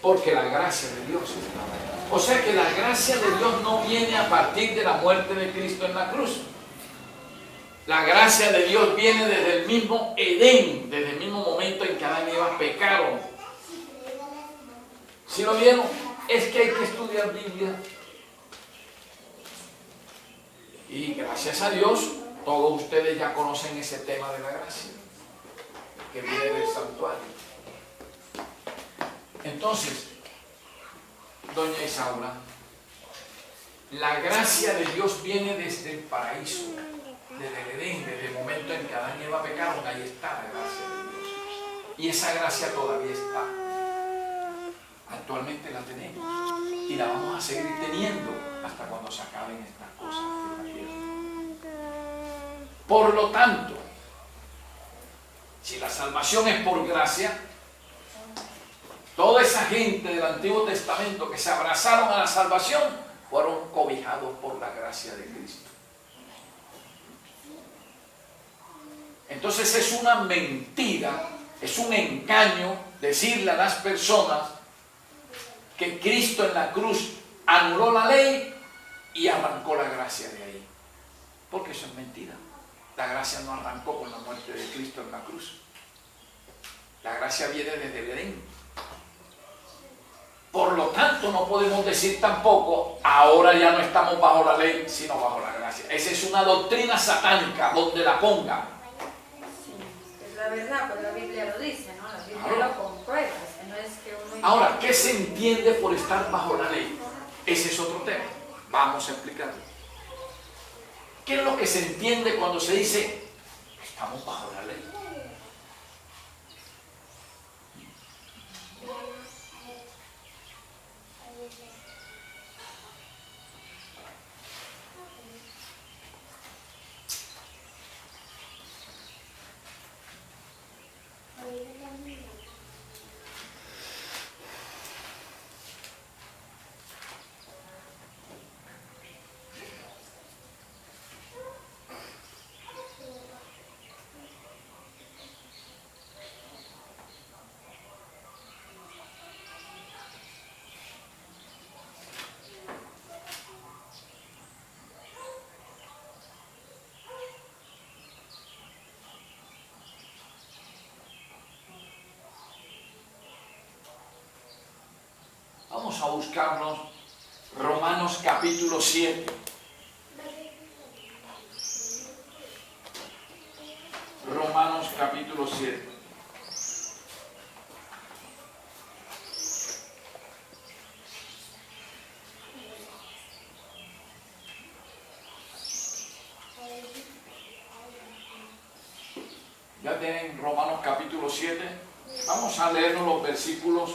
Porque la gracia de Dios. O sea que la gracia de Dios no viene a partir de la muerte de Cristo en la cruz. La gracia de Dios viene desde el mismo Edén, desde el mismo momento en que Adán y Eva pecaron. ¿Sí lo vieron? Es que hay que estudiar Biblia. Y gracias a Dios, todos ustedes ya conocen ese tema de la gracia, que viene del santuario. Entonces, doña Isaura, la gracia de Dios viene desde el paraíso, desde el Edén, desde el momento en que Adán y Eva pecaron. Ahí está la gracia de Dios. Y esa gracia todavía está. Actualmente la tenemos. Y la vamos a seguir teniendo hasta cuando se acaben estas cosas de la tierra. Por lo tanto, si la salvación es por gracia, toda esa gente del Antiguo Testamento que se abrazaron a la salvación fueron cobijados por la gracia de Cristo. Entonces es una mentira, es un engaño decirle a las personas que Cristo en la cruz anuló la ley y arrancó la gracia de ahí. Porque eso es mentira. La gracia no arrancó con la muerte de Cristo en la cruz. La gracia viene desde el Edén. Por lo tanto, no podemos decir tampoco, ahora ya no estamos bajo la ley, sino bajo la gracia. Esa es una doctrina satánica, donde la ponga. Sí, es la verdad, pues la Biblia lo dice, ¿no? La Biblia lo comprueba. No es que uno... Ahora, ¿qué se entiende por estar bajo la ley? Ese es otro tema. Vamos a explicarlo. ¿Qué es lo que se entiende cuando se dice estamos bajo la ley? Vamos a buscarnos Romanos capítulo 7. Romanos capítulo 7. Ya tienen Romanos capítulo 7. Vamos a leernos los versículos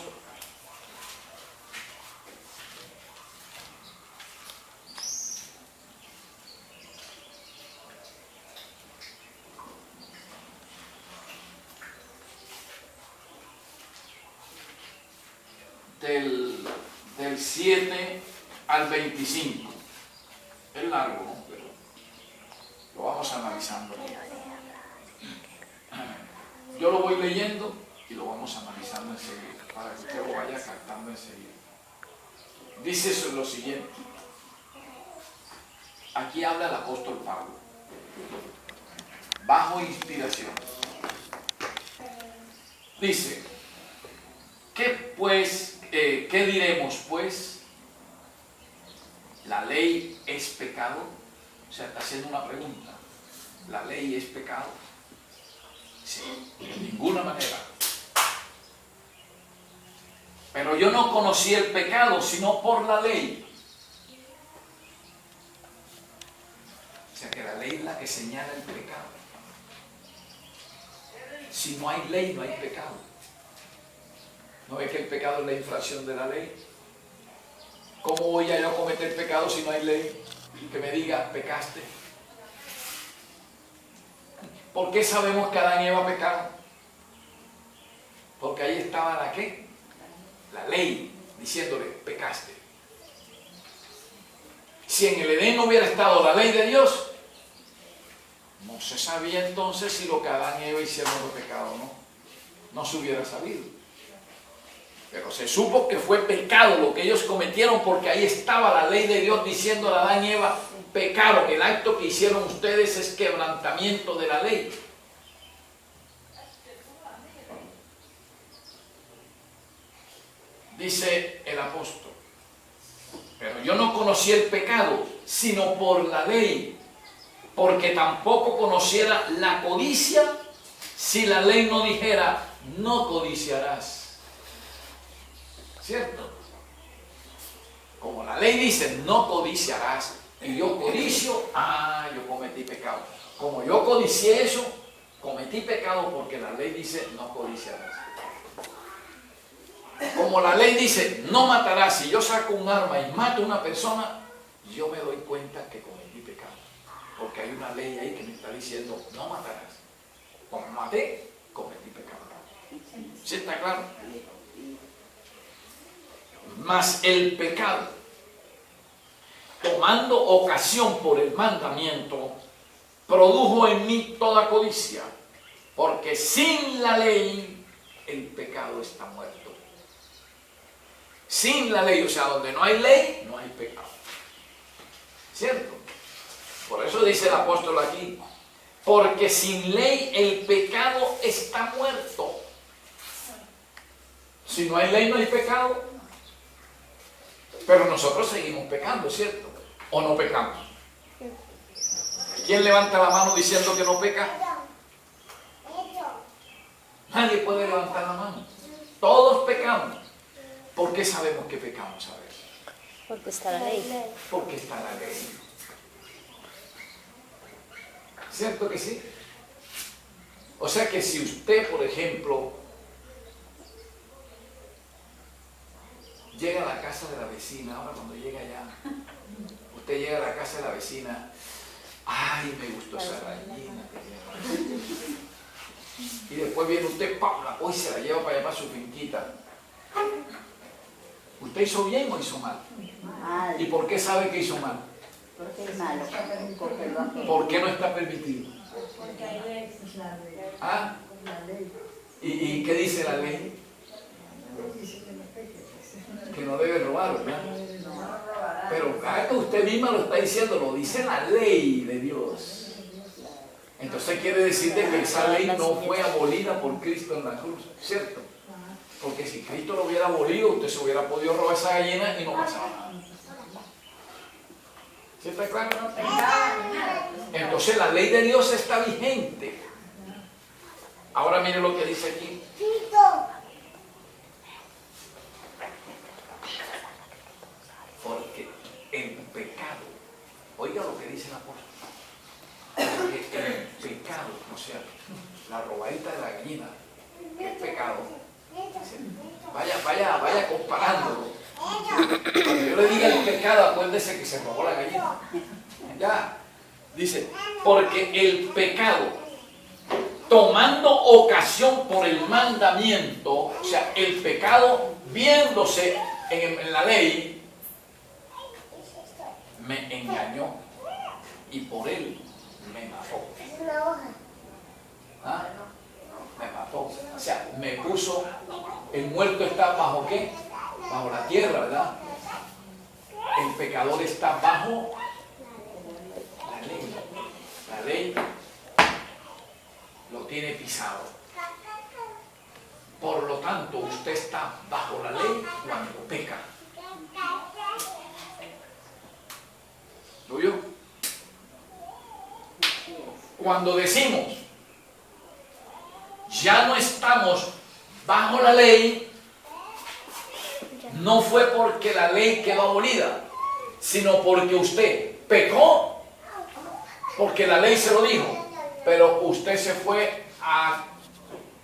del 7 al 25. Es largo, ¿no? Pero lo vamos analizando. Yo lo voy leyendo y lo vamos analizando enseguida, para que usted lo vaya captando enseguida. Dice eso lo siguiente. Aquí habla el apóstol Pablo, bajo inspiración. Dice, ¿qué diremos pues? ¿La ley es pecado? O sea, está haciendo una pregunta. ¿La ley es pecado? Sí, de ninguna manera. Pero yo no conocí el pecado, sino por la ley. O sea, que la ley es la que señala el pecado. Si no hay ley, no hay pecado. ¿No ve que el pecado es la infracción de la ley? ¿Cómo voy a yo cometer pecado si no hay ley que me diga, pecaste? ¿Por qué sabemos que Adán y Eva pecaron? Porque ahí estaba la ¿qué? La ley, diciéndole, pecaste. Si en el Edén no hubiera estado la ley de Dios, no se sabía entonces si lo que Adán y Eva hicieron era pecado o no. No se hubiera sabido. Pero se supo que fue pecado lo que ellos cometieron, porque ahí estaba la ley de Dios diciendo a Adán y Eva, pecaron, el acto que hicieron ustedes es quebrantamiento de la ley. Dice el apóstol, pero yo no conocí el pecado, sino por la ley, porque tampoco conociera la codicia si la ley no dijera, no codiciarás. ¿Cierto? Como la ley dice, no codiciarás, y yo codicio, yo cometí pecado. Como yo codicié eso, cometí pecado porque la ley dice, no codiciarás. Como la ley dice, no matarás, si yo saco un arma y mato a una persona, yo me doy cuenta que cometí pecado. Porque hay una ley ahí que me está diciendo, no matarás. Como maté, cometí pecado. ¿Sí está claro? Mas el pecado, tomando ocasión por el mandamiento, produjo en mí toda codicia, porque sin la ley el pecado está muerto. Sin la ley, o sea, donde no hay ley, no hay pecado. ¿Cierto? Por eso dice el apóstol aquí, porque sin ley el pecado está muerto. Si no hay ley, no hay pecado. Pero nosotros seguimos pecando, ¿cierto? ¿O no pecamos? ¿Quién levanta la mano diciendo que no peca? Nadie puede levantar la mano. Todos pecamos. ¿Por qué sabemos que pecamos? A ver. Porque está la ley. Porque está la ley. ¿Cierto que sí? O sea que si usted, por ejemplo, llega a la casa de la vecina, ahora cuando llega allá, usted llega a la casa de la vecina, ay, me gustó esa gallina. Y después viene usted, ¡pam!, la coge y se la lleva para allá para su finquita. ¿Usted hizo bien o hizo mal? Mal. ¿Y por qué sabe que hizo mal? Porque es malo. Porque lo hace. ¿Por qué no está permitido? Porque hay ley. ¿Ah? ¿Y qué dice la ley? Que no debe robar, ¿verdad? Pero que usted misma lo está diciendo, lo dice la ley de Dios. Entonces quiere decir que esa ley no fue abolida por Cristo en la cruz, ¿cierto? Porque si Cristo lo hubiera abolido, usted se hubiera podido robar esa gallina y no pasaba nada. ¿Sí está claro? Entonces la ley de Dios está vigente. Ahora mire lo que dice aquí. Porque el pecado, oiga lo que dice el apóstol, porque el pecado, o sea, la robadita de la gallina, es pecado. Vaya comparándolo. Cuando yo le diga el pecado, acuérdese que se robó la gallina. Ya, dice, porque el pecado, tomando ocasión por el mandamiento, o sea, el pecado viéndose en la ley, me engañó y por él me mató. ¿Ah? Me mató. O sea, me puso, el muerto está bajo ¿qué? Bajo la tierra, ¿verdad? El pecador está bajo la ley. La ley lo tiene pisado. Por lo tanto, usted está bajo la ley cuando peca. ¿Lo oyó? Cuando decimos, ya no estamos bajo la ley, no fue porque la ley quedó abolida, sino porque usted pecó, porque la ley se lo dijo, pero usted se fue a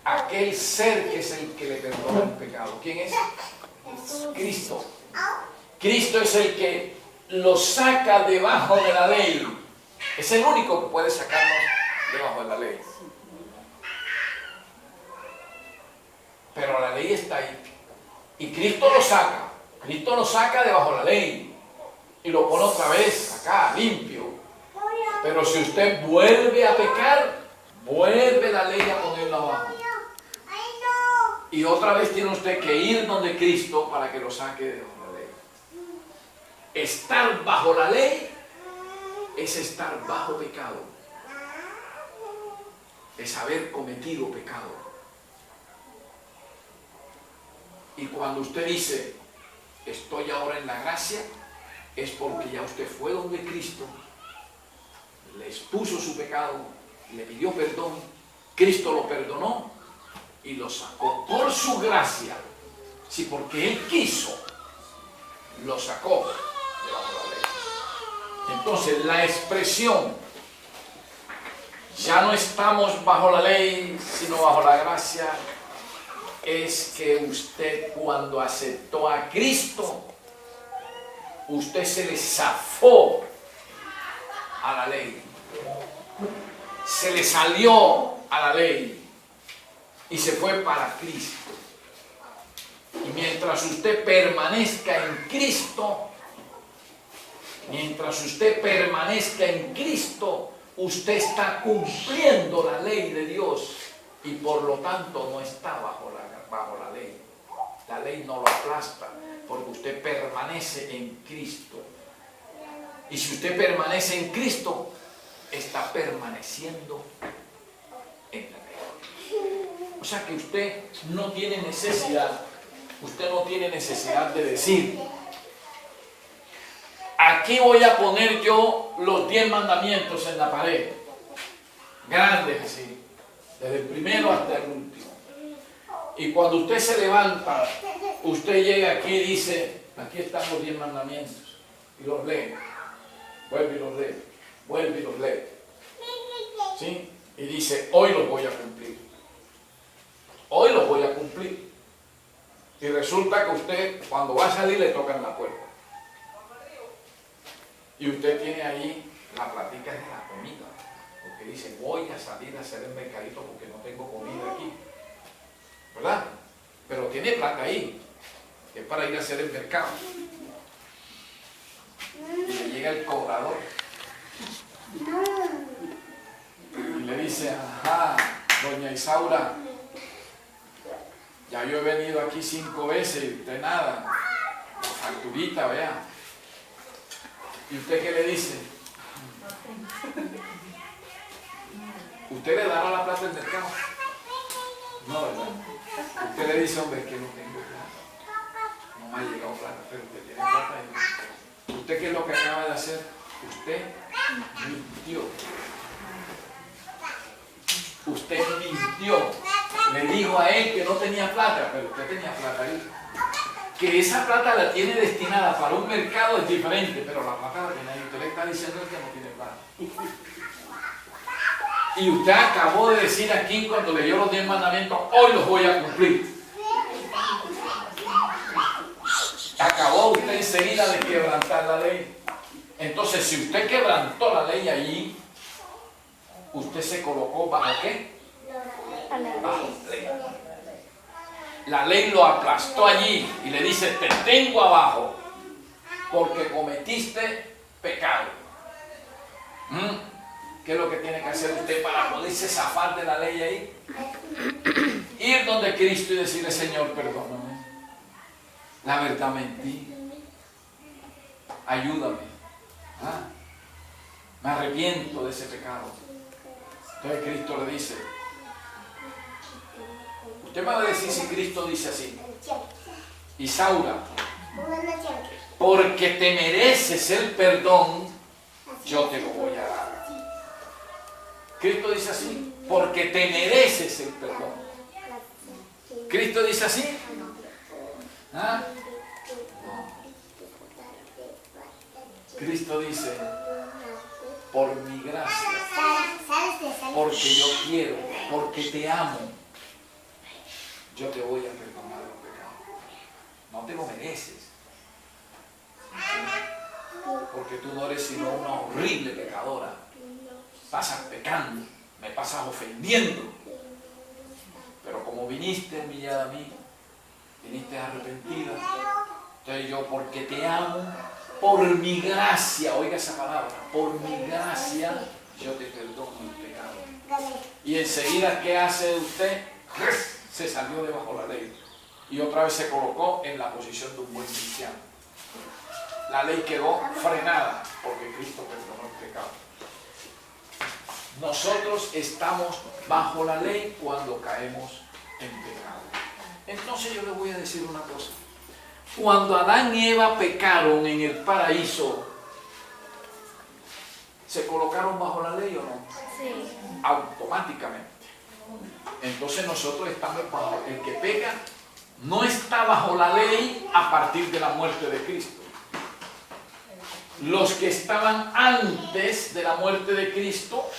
aquel ser que es el que le perdona el pecado. ¿Quién es? Cristo. Cristo es el que lo saca debajo de la ley. Es el único que puede sacarnos debajo de la ley. Pero la ley está ahí. Y Cristo lo saca. Cristo lo saca debajo de la ley. Y lo pone otra vez acá, limpio. Pero si usted vuelve a pecar, vuelve la ley a ponerlo abajo. Y otra vez tiene usted que ir donde Cristo para que lo saque de la ley. Estar bajo la ley es estar bajo pecado. Es haber cometido pecado. Y cuando usted dice, estoy ahora en la gracia, es porque ya usted fue donde Cristo, le expuso su pecado, le pidió perdón, Cristo lo perdonó y lo sacó por su gracia. Sí, porque Él quiso, lo sacó de bajo la ley. Entonces, la expresión, ya no estamos bajo la ley, sino bajo la gracia, es que usted cuando aceptó a Cristo, usted se le zafó a la ley, se le salió a la ley y se fue para Cristo. Y mientras usted permanezca en Cristo, usted está cumpliendo la ley de Dios y por lo tanto no está bajo la ley. La ley no lo aplasta porque usted permanece en Cristo. Y si usted permanece en Cristo, está permaneciendo en la ley. O sea que usted no tiene necesidad de decir, aquí voy a poner yo los 10 mandamientos en la pared, grandes así, desde el primero hasta el último. Y cuando usted se levanta, usted llega aquí y dice, aquí están los 10 mandamientos, y los lee, vuelve y los lee, vuelve y los lee, ¿sí? Y dice, hoy los voy a cumplir, hoy los voy a cumplir. Y resulta que usted, cuando va a salir, le tocan la puerta. Y usted tiene ahí la platica de la comida, porque dice, voy a salir a hacer el mercadito porque no tengo comida aquí, ¿verdad? Pero tiene plata ahí, que es para ir a hacer el mercado. Y le llega el cobrador y le dice, ajá, doña Isaura, ya yo he venido aquí 5 veces y usted nada, facturita, vea. ¿Y usted qué le dice? ¿Usted le dará la plata del mercado? No, ¿verdad? Usted le dice, hombre, que no tengo plata. No me ha llegado plata, pero usted tiene plata. ¿Usted qué es lo que acaba de hacer? Usted mintió. Usted mintió. Le dijo a él que no tenía plata, pero usted tenía plata ahí. Que esa plata la tiene destinada para un mercado es diferente, pero la plata la tiene ahí. Usted le está diciendo que no tiene plata. Y usted acabó de decir aquí cuando leyó los 10 mandamientos, hoy los voy a cumplir. Acabó usted enseguida de quebrantar la ley. Entonces, si usted quebrantó la ley allí, usted se colocó bajo ¿qué? Bajo ley. La ley lo aplastó allí y le dice, te tengo abajo porque cometiste pecado. ¿Qué es lo que tiene que hacer usted para poderse zafar de la ley ahí? Ir donde Cristo y decirle, Señor, perdóname. La verdad mentí. Ayúdame. Me arrepiento de ese pecado. Entonces Cristo le dice, usted me va a decir si Cristo dice así, Isaura, porque te mereces el perdón, yo te lo voy a dar. Cristo dice así, porque te mereces el perdón. Cristo dice así. ¿Ah? Cristo dice, por mi gracia, porque yo quiero, porque te amo, yo te voy a perdonar los pecados. No te lo mereces. Porque tú no eres sino una horrible pecadora. Pasas pecando, me pasas ofendiendo. Pero como viniste humillada a mí, viniste arrepentida, entonces yo, porque te amo, por mi gracia, oiga esa palabra, por mi gracia, yo te perdono el pecado. Y enseguida, ¿qué hace usted? se salió de bajo la ley y otra vez se colocó en la posición de un buen cristiano. La ley quedó frenada porque Cristo perdonó el pecado. Nosotros estamos bajo la ley cuando caemos en pecado. Entonces yo les voy a decir una cosa. Cuando Adán y Eva pecaron en el paraíso, ¿se colocaron bajo la ley o no? Sí. Automáticamente. Entonces nosotros estamos bajo. El que peca no está bajo la ley a partir de la muerte de Cristo. Los que estaban antes de la muerte de Cristo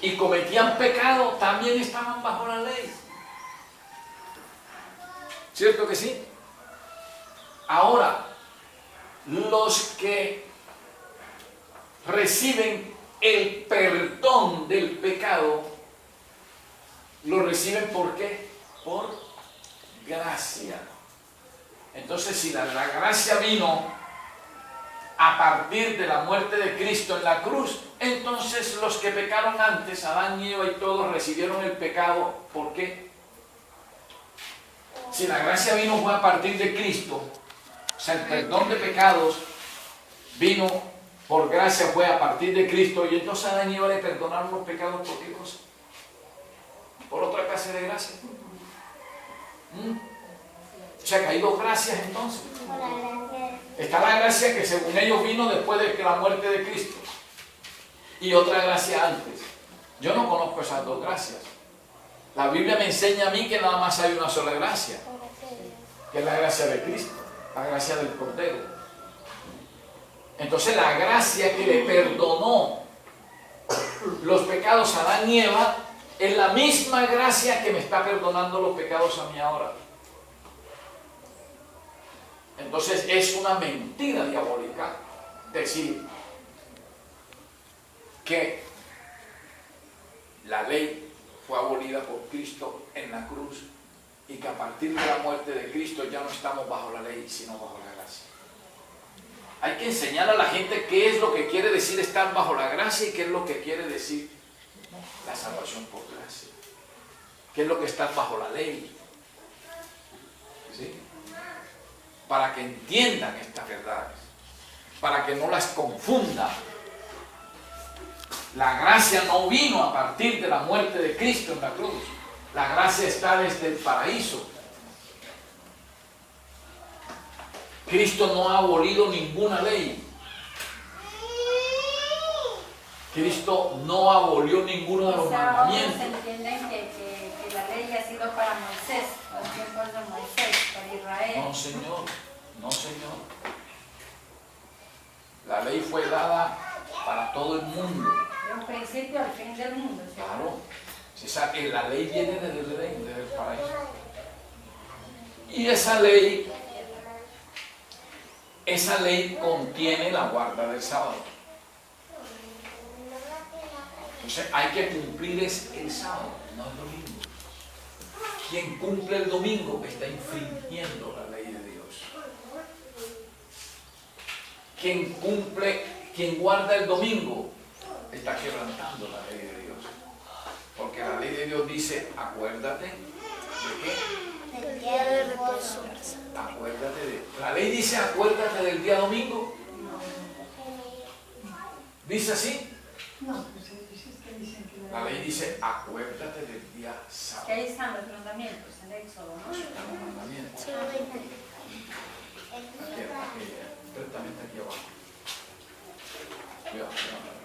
y cometían pecado también estaban bajo la ley. ¿Cierto que sí? Ahora, los que reciben el perdón del pecado, lo reciben ¿por qué? Por gracia. Entonces, si la gracia vino a partir de la muerte de Cristo en la cruz, entonces los que pecaron antes, Adán y Eva y todos, recibieron el pecado. ¿Por qué? Si la gracia vino fue a partir de Cristo, o sea, el perdón de pecados vino por gracia, fue a partir de Cristo, y entonces a Adán y Eva le perdonaron los pecados. ¿Por qué cosa? Por otra clase de gracia. O sea que hay dos gracias entonces. Está la gracia que según ellos vino después de la muerte de Cristo, y otra gracia antes. Yo no conozco esas dos gracias. La Biblia me enseña a mí que nada más hay una sola gracia, que es la gracia de Cristo, la gracia del Cordero. Entonces la gracia que le perdonó los pecados a Adán y Eva es la misma gracia que me está perdonando los pecados a mí ahora. Entonces es una mentira diabólica decir que la ley fue abolida por Cristo en la cruz y que a partir de la muerte de Cristo ya no estamos bajo la ley, sino bajo la gracia. Hay que enseñar a la gente qué es lo que quiere decir estar bajo la gracia y qué es lo que quiere decir la salvación por gracia. ¿Qué es lo que está bajo la ley? ¿Sí? Para que entiendan estas verdades, para que no las confundan. La gracia no vino a partir de la muerte de Cristo en la cruz. La gracia está desde el paraíso. Cristo no ha abolido ninguna ley. Cristo no abolió ninguno de los mandamientos. Se entienden que la ley ha sido para Moisés, los tiempos de Moisés, para Israel. No, Señor. No, Señor. La ley fue dada para todo el mundo. De un principio al fin del mundo. ¿Sí? Claro. Se sabe que la ley viene desde el Edén, desde el paraíso. Y esa ley contiene la guarda del sábado. Entonces hay que cumplir el sábado, no el domingo. Quien cumple el domingo está infringiendo la ley de Dios. Quien guarda el domingo está quebrantando la ley de Dios. Porque la ley de Dios dice, acuérdate de qué. Del día de reposo. Acuérdate de. La ley dice, acuérdate del día domingo. ¿Dice así? No. La ley dice, acuérdate del día sábado. Que ahí están los mandamientos en Éxodo, ¿no? Están los mandamientos. Directamente aquí abajo. Cuidado, cuidado.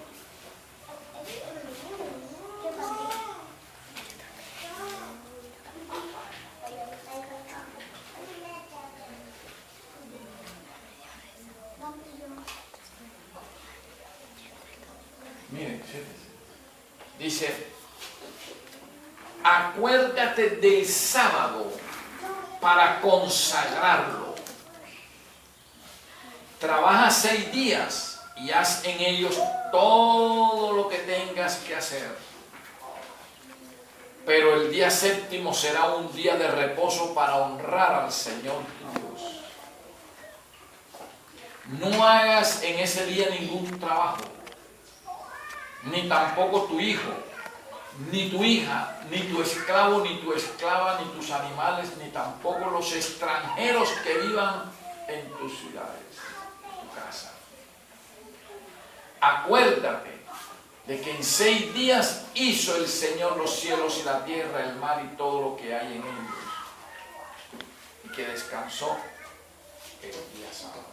Miren, dice, acuérdate del sábado para consagrarlo. Trabaja 6 días y haz en ellos todo lo que tengas que hacer. Pero el día séptimo será un día de reposo para honrar al Señor tu Dios. No hagas en ese día ningún trabajo, ni tampoco tu hijo, ni tu hija, ni tu esclavo, ni tu esclava, ni tus animales, ni tampoco los extranjeros que vivan en tus ciudades, en tu casa. Acuérdate de que en 6 días hizo el Señor los cielos y la tierra, el mar y todo lo que hay en ellos, y que descansó el día sábado.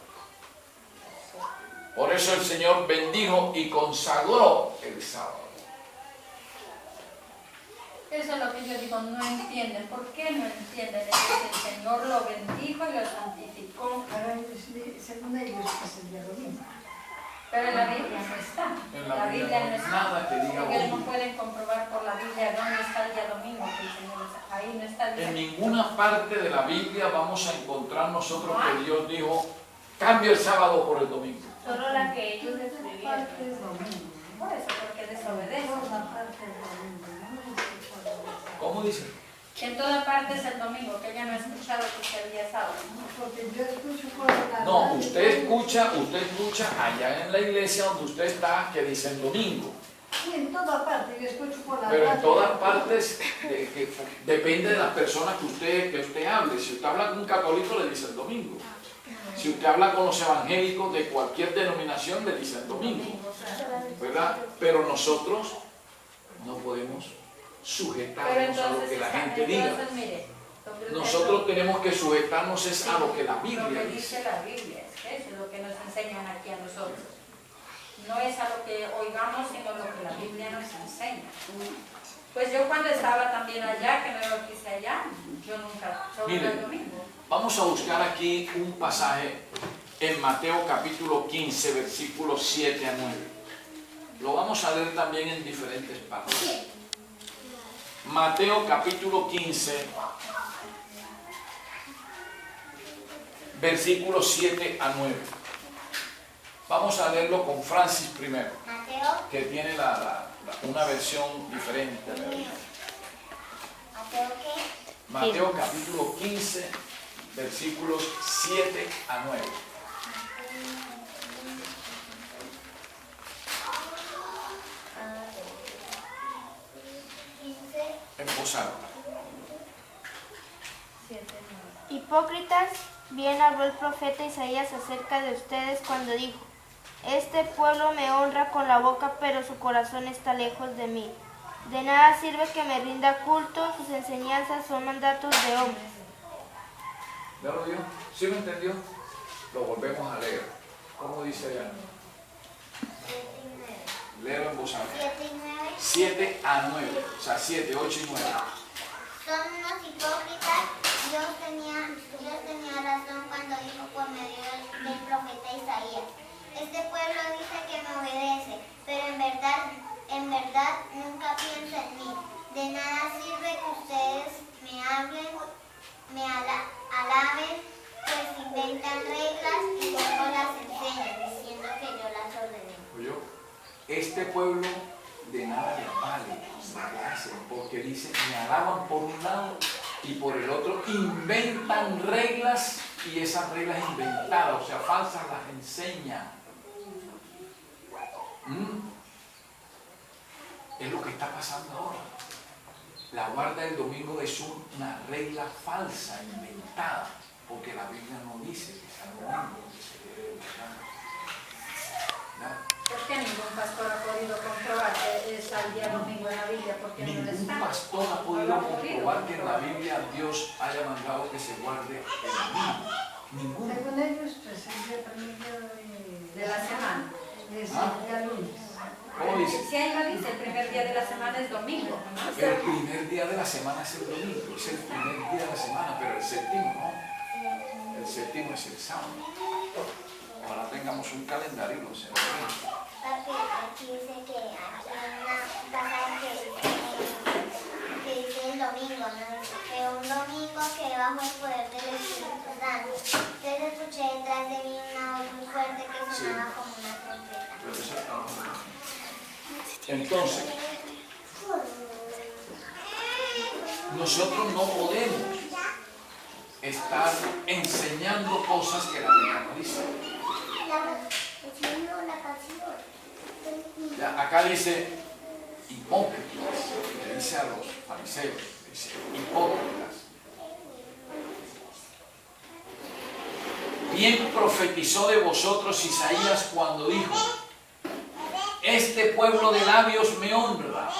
Por eso el Señor bendijo y consagró el sábado. Eso es lo que yo digo, no entienden. ¿Por qué no entienden? Es que el Señor lo bendijo y lo santificó. Según ellos es el día domingo. Pero en la Biblia no está. En la Biblia no está. nada que diga Porque domingo. no pueden comprobar por la Biblia dónde está el día domingo. Que el Señor está. Ahí no está el día. En ninguna parte de la Biblia vamos a encontrar nosotros que Dios dijo, cambia el sábado por el domingo. Solo la que ellos escribieron. Por eso, porque desobedecen. ¿Cómo dice? Que en toda parte es el domingo, que ella no ha escuchado que sea el día sábado. Porque yo escucho por la No, radio. usted escucha allá en la iglesia donde usted está que dice el domingo. Sí, en toda parte, yo escucho por la Pero en radio. todas partes depende de las personas que usted hable. Si usted habla con un católico le dice el domingo. Si usted habla con los evangélicos de cualquier denominación le dice el domingo. ¿Verdad? Pero nosotros no podemos Pero sujetarnos a lo que la gente diga. entonces, mire, Nosotros tenemos que sujetarnos es a lo que la lo Biblia que dice. dice la Biblia, es que eso es lo que nos enseñan aquí a nosotros. No es a lo que oigamos, sino lo que la Biblia nos enseña. Pues yo cuando estaba también allá, que me bauticé allá, yo nunca, solo Mire. el domingo. Vamos a buscar aquí un pasaje en Mateo capítulo 15, versículos 7 a 9. Lo vamos a leer también en diferentes partes. Mateo capítulo 15, versículos 7 a 9. Vamos a leerlo con Francis primero, Mateo, que tiene una versión diferente de la Biblia. Mateo qué? Mateo capítulo 15, versículos 7 a 9. En voz alta. Hipócritas, bien habló el profeta Isaías acerca de ustedes cuando dijo: Este pueblo me honra con la boca, pero su corazón está lejos de mí. De nada sirve que me rinda culto, sus enseñanzas son mandatos de hombres. ¿Ya lo vio? ¿Sí lo entendió? Lo volvemos a leer. ¿Cómo dice allá? 7 y 9. Léelo en voz alta. 7 y 9. 7 a 9. O sea, 7, 8 y 9. Son unos hipócritas. Dios tenía razón cuando dijo por medio del profeta Isaías: Este pueblo dice que me obedece, pero en verdad nunca piensa en mí. De nada sirve que ustedes me hablen, me alaben, pues inventan reglas y luego las enseñan, diciendo que yo las ordené. ¿Oyó? Este pueblo de nada le vale lo que hacen, porque dice, me alaban por un lado y por el otro inventan reglas, y esas reglas inventadas, o sea, falsas, las enseñan. Es lo que está pasando ahora. La guarda del domingo es una regla falsa, inventada, porque la Biblia no dice que sea domingo, que se debe guardar. ¿Por qué ningún pastor ha podido comprobar que es el día domingo en la Biblia? Porque no lo Ningún está. pastor ha podido comprobar que en la Biblia Dios haya mandado que se guarde el domingo. Ninguno. Según ellos, pues el día primero De la semana. es Ah. el día lunes. ¿Cómo dice? Si ahí lo dice, el primer día de la semana es domingo. ¿No? El primer día de la semana es el domingo, es el primer día de la semana, pero el séptimo no. El séptimo es el sábado. Ojalá tengamos un calendario y lo celebremos. Papi, aquí dice que aquí hay una pasaje que dice el domingo, ¿no? Que un domingo que bajo el poder del Espíritu Santo. Entonces escuché detrás de mí una voz muy fuerte que sonaba como una trompeta. Pero eso está. Entonces, nosotros no podemos estar enseñando cosas que la Biblia no dice. La canción. Ya, acá dice, hipócritas, le dice a los fariseos, dice, hipócritas. Bien profetizó de vosotros Isaías cuando dijo, este pueblo de labios me honra,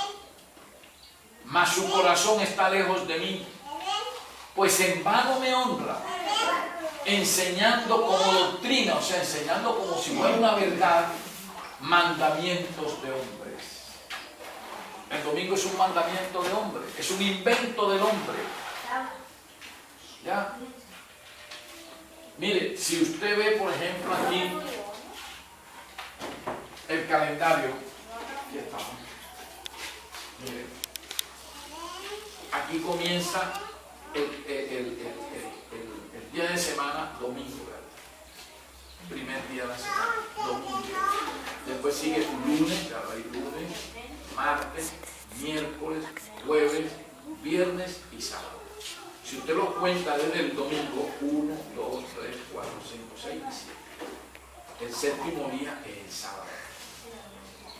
mas su corazón está lejos de mí, pues en vano me honra, enseñando como doctrina, o sea, enseñando como si fuera una verdad, mandamientos de hombres. El domingo es un mandamiento de hombre, es un invento del hombre. ¿Ya? Mire, si usted ve, por ejemplo, aquí el calendario, aquí está. Mire, aquí comienza el día de semana, domingo, ¿verdad? Primer día de la semana, domingo. Después sigue lunes, ya hay lunes, martes, miércoles, jueves, viernes y sábado. Si usted lo cuenta desde el domingo, 1, 2, 3, 4, 5, 6 y 7. El séptimo día es el sábado.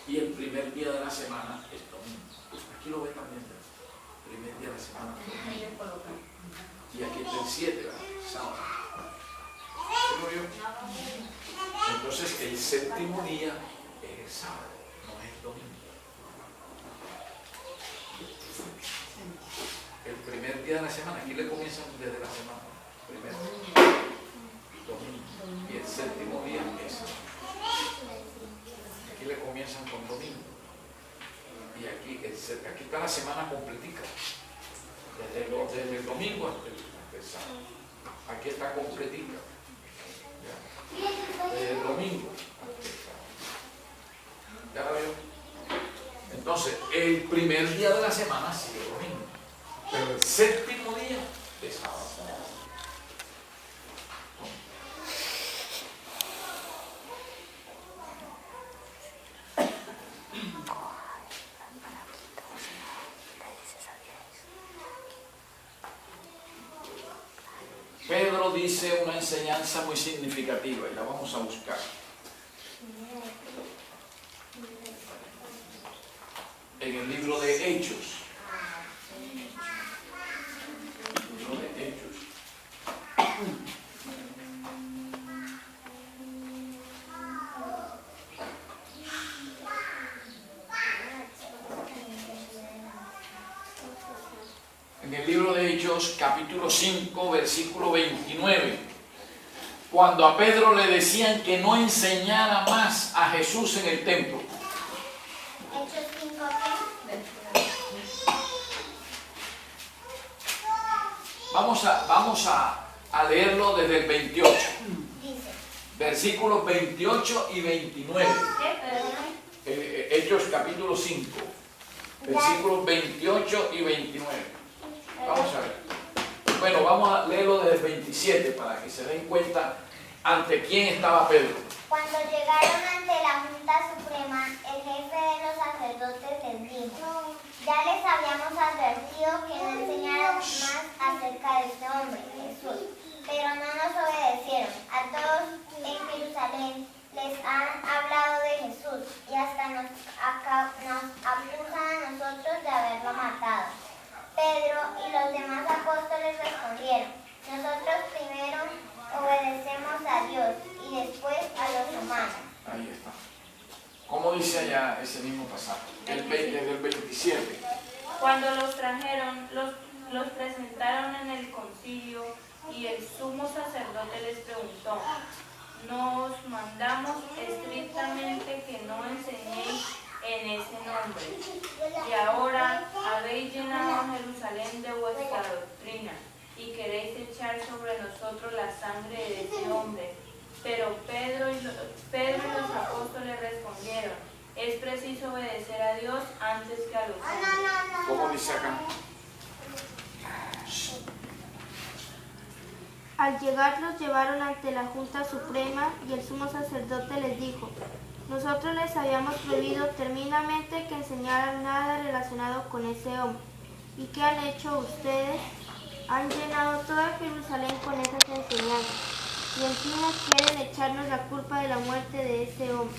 Y el primer día de la semana es domingo. Aquí lo ve también, ¿verdad? Primer día de la semana, domingo. Y aquí está el 7, ¿verdad? Sábado. ¿Sí lo vio? Entonces el séptimo día es el sábado, no es el domingo. El primer día de la semana, aquí le comienzan desde la semana, primer domingo, y el séptimo día es sábado. Aquí le comienzan con domingo, y aquí está la semana completica, desde el domingo hasta el sábado. Aquí está completica, ¿ya? Desde el domingo hasta el sábado. ¿Ya la veo? Entonces, el primer día de la semana sigue el domingo. Pero el séptimo día es sábado. Pedro dice una enseñanza muy significativa y la vamos a buscar. En el libro de Hechos. En el libro de Hechos, capítulo 5, versículo 29, cuando a Pedro le decían que no enseñara más a Jesús en el templo. Hechos 5, Vamos a leerlo desde el 28, dice, versículos 28 y 29. Hechos capítulo 5, versículos 28 y 29. Vamos a ver. Bueno, vamos a leerlo desde el 27 para que se den cuenta ante quién estaba Pedro. cuando llegaron ante la Junta Suprema, el jefe de los sacerdotes les dijo, ya les habíamos advertido que no enseñaran más acerca de este hombre, Jesús, pero no nos obedecieron. A todos en Jerusalén les han hablado de Jesús y hasta nos acusan a nosotros de haberlo matado. Pedro y los demás apóstoles respondieron, nosotros primero obedecemos a Dios y después a los humanos. Ahí está. ¿Cómo dice allá ese mismo pasaje? Desde el 27. Cuando los trajeron, los presentaron en el concilio y el sumo sacerdote les preguntó, nos mandamos estrictamente que no enseñéis en ese nombre, y ahora habéis llenado a Jerusalén de vuestra doctrina y queréis echar sobre nosotros la sangre de ese hombre. Pero Pedro y los apóstoles respondieron, es preciso obedecer a Dios antes que a los hombres. ¿Cómo dice acá? Al llegar los llevaron ante la Junta Suprema y el sumo sacerdote les dijo, nosotros les habíamos prohibido terminantemente que enseñaran nada relacionado con ese hombre. ¿Y qué han hecho ustedes? Han llenado toda Jerusalén con esas enseñanzas y encima quieren echarnos la culpa de la muerte de ese hombre.